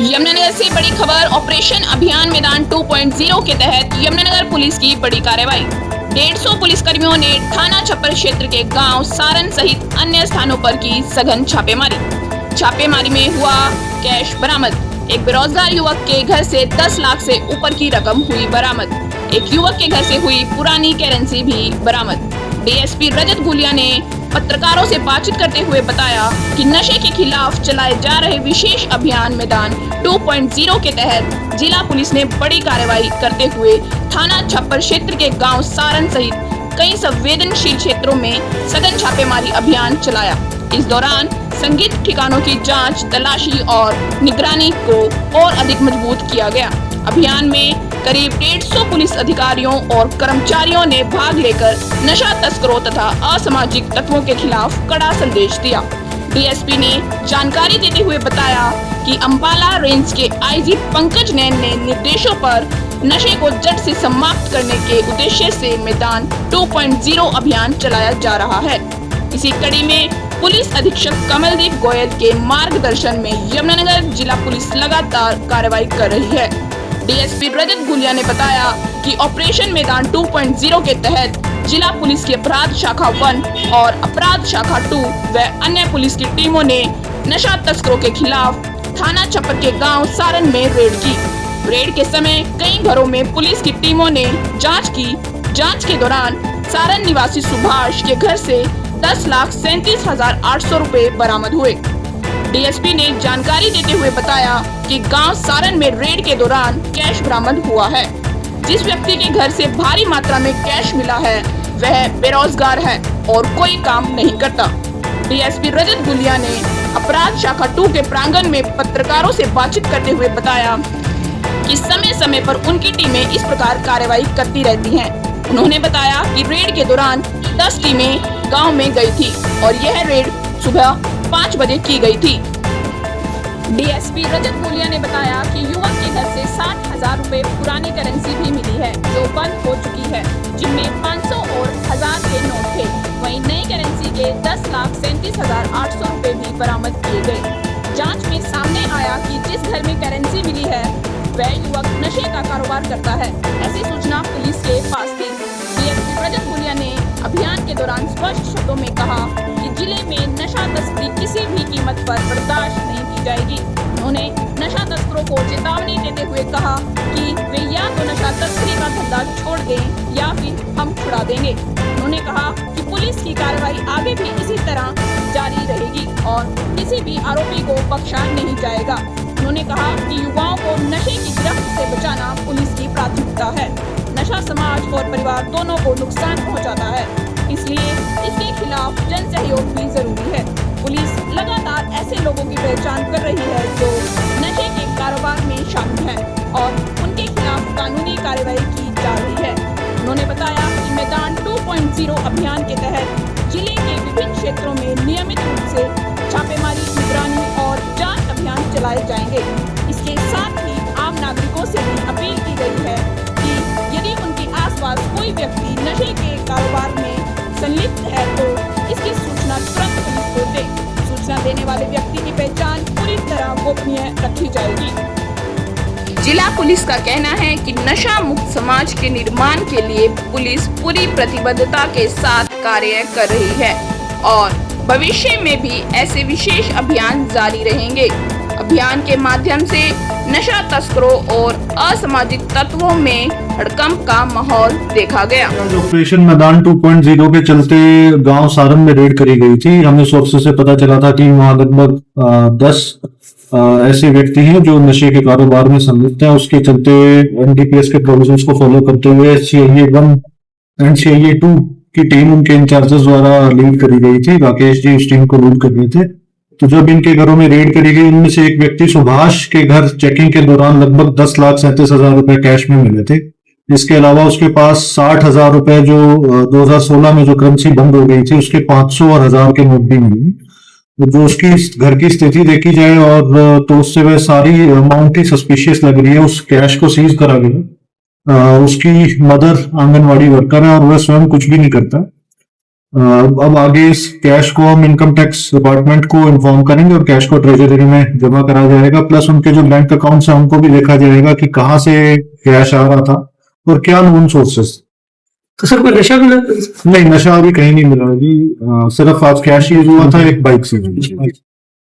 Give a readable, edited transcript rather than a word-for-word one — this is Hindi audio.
यमुनानगर से बड़ी खबर। ऑपरेशन अभियान मैदान 2.0 के तहत यमुनानगर पुलिस की बड़ी कार्रवाई। 150 पुलिसकर्मियों ने थाना छप्पर क्षेत्र के गांव सारन सहित अन्य स्थानों पर की सघन छापेमारी। छापेमारी में हुआ कैश बरामद। एक बेरोजगार युवक के घर से 10 लाख से ऊपर की रकम हुई बरामद। एक युवक के घर से हुई पुरानी करेंसी भी बरामद। डीएसपी रजत गुलिया ने पत्रकारों से बातचीत करते हुए बताया कि नशे के खिलाफ चलाए जा रहे विशेष अभियान मैदान 2.0 के तहत जिला पुलिस ने बड़ी कार्रवाई करते हुए थाना छप्पर क्षेत्र के गांव सारन सहित कई संवेदनशील क्षेत्रों में सघन छापेमारी अभियान चलाया। इस दौरान संदिग्ध ठिकानों की जांच, तलाशी और निगरानी को और अधिक मजबूत किया गया। अभियान में करीब 150 पुलिस अधिकारियों और कर्मचारियों ने भाग लेकर नशा तस्करों तथा असामाजिक तत्वों के खिलाफ कड़ा संदेश दिया। डीएसपी ने जानकारी देते हुए बताया कि अंबाला रेंज के आईजी पंकज नैन ने निर्देशों पर नशे को जड़ से समाप्त करने के उद्देश्य से मैदान 2.0 अभियान चलाया जा रहा है। इसी कड़ी में पुलिस अधीक्षक कमलदीप गोयल के मार्गदर्शन में यमुनानगर जिला पुलिस लगातार कार्रवाई कर रही है। डीएसपी रजत गुलिया ने बताया कि ऑपरेशन मैदान 2.0 के तहत जिला पुलिस की अपराध शाखा 1 और अपराध शाखा 2 व अन्य पुलिस की टीमों ने नशा तस्करों के खिलाफ थाना छप्पर के गांव सारन में रेड की। रेड के समय कई घरों में पुलिस की टीमों ने जांच की। जांच के दौरान सारन निवासी सुभाष के घर से 10,37,800 रुपए बरामद हुए। डीएसपी ने जानकारी देते हुए बताया कि गांव सारन में रेड के दौरान कैश बरामद हुआ है। जिस व्यक्ति के घर से भारी मात्रा में कैश मिला है वह बेरोजगार है और कोई काम नहीं करता। डीएसपी रजत गुलिया ने अपराध शाखा 2 के प्रांगण में पत्रकारों से बातचीत करते हुए बताया कि समय समय पर उनकी टीमें इस प्रकार कार्रवाई करती रहती हैं। उन्होंने बताया कि रेड के दौरान 10 टीमें गाँव में गयी थी और यह रेड सुबह 5 बजे की गई थी। डीएसपी रजत गुलिया ने बताया कि युवक के घर से 60,000 रुपए पुरानी करेंसी भी मिली है जो बंद हो चुकी है, जिनमें 500 और 1000 के नोट थे। वहीं नई करेंसी के 10,37,800 रुपए भी बरामद किए गए। जांच में सामने आया कि जिस घर में करेंसी मिली है वह युवक नशे का कारोबार करता है। ऐसी सूचना पुलिस के पास थी। डीएसपी रजत गुलिया ने अभियान के दौरान स्पष्ट शब्दों में कहा कि जिले में नशा तस्करी किसी भी कीमत पर बर्दाश्त नहीं की जाएगी। उन्होंने नशा तस्करों को चेतावनी देते हुए कहा कि वे या तो नशा तस्करी का धंधा छोड़ दें या फिर हम छुड़ा देंगे। उन्होंने कहा कि पुलिस की कार्रवाई आगे भी इसी तरह जारी रहेगी और किसी भी आरोपी को बख्शा नहीं जाएगा। उन्होंने कहा कि युवाओं को नशे की गिरफ्त से बचाना पुलिस की प्राथमिकता है। नशा समाज और परिवार दोनों को नुकसान पहुंचाता है, इसलिए इसके खिलाफ जन सहयोग भी जरूरी है। पुलिस लगातार ऐसे लोगों की पहचान कर रही है जो नशे के कारोबार में शामिल हैं और उनके खिलाफ कानूनी कार्रवाई की जा रही है। उन्होंने बताया कि मैदान 2.0 अभियान के तहत जिले के विभिन्न क्षेत्रों में नियमित रूप से छापेमारी, निगरानी और जांच अभियान चलाए जाएंगे। इसके साथ ही आम नागरिकों से भी अपील की गई है कि यदि उनके आसपास कोई व्यक्ति नशे के कारोबार में संलिप्त है तो इसकी सूचना तुरंत पुलिस को दे। सूचना देने वाले व्यक्ति की पहचान पूरी तरह गोपनीय रखी जाएगी। जिला पुलिस का कहना है कि नशा मुक्त समाज के निर्माण के लिए पुलिस पूरी प्रतिबद्धता के साथ कार्य कर रही है और भविष्य में भी ऐसे विशेष अभियान जारी रहेंगे। अभियान के माध्यम से नशा तस्करों और असामाजिक तत्वों में हड़कंप का माहौल देखा गया। ऑपरेशन मैदान 2.0 के चलते गांव सारन में रेड करी गई थी। हमें सोर्सेस से पता चला था कि वहां लगभग 10 ऐसे व्यक्ति हैं जो नशे के कारोबार में संलिप्त हैं। उसके चलते एनडीपीएस के प्रोविजंस को फॉलो करते हुए सीआईए 1 एंड सीआईए 2 की टीम उनके इंचार्जेस द्वारा लीड करी गई थी। राकेश जी इस टीम को लीड कर रहे थे। तो जब इनके घरों में रेड करी गई, उनमें से एक व्यक्ति सुभाष के घर चेकिंग के दौरान लगभग 10,37,000 रुपए कैश में मिले थे। इसके अलावा उसके पास 60,000 रुपए जो 2016 में जो करेंसी बंद हो गई थी उसके 500 और 1000 के नोट भी मिले। तो जो उसकी घर की स्थिति देखी जाए और तो उससे वह सारी अमाउंट ही सस्पिशियस लग रही है। उस कैश को सीज करा गया। उसकी मदर आंगनवाड़ी वर्कर है और वह स्वयं कुछ भी नहीं करता। अब आगे इस कैश को हम इनकम टैक्स डिपार्टमेंट को इन्फॉर्म करेंगे और कैश को ट्रेजरी में जमा करा जाएगा। प्लस उनके जो बैंक अकाउंट है उनको भी देखा जाएगा कि कहाँ से कैश आ रहा था और क्या लोन सोर्सेस। तो सर कोई नशा मिला? नहीं, नशा अभी कहीं नहीं मिला जी। सिर्फ आज कैश यूज हुआ था, एक बाइक से।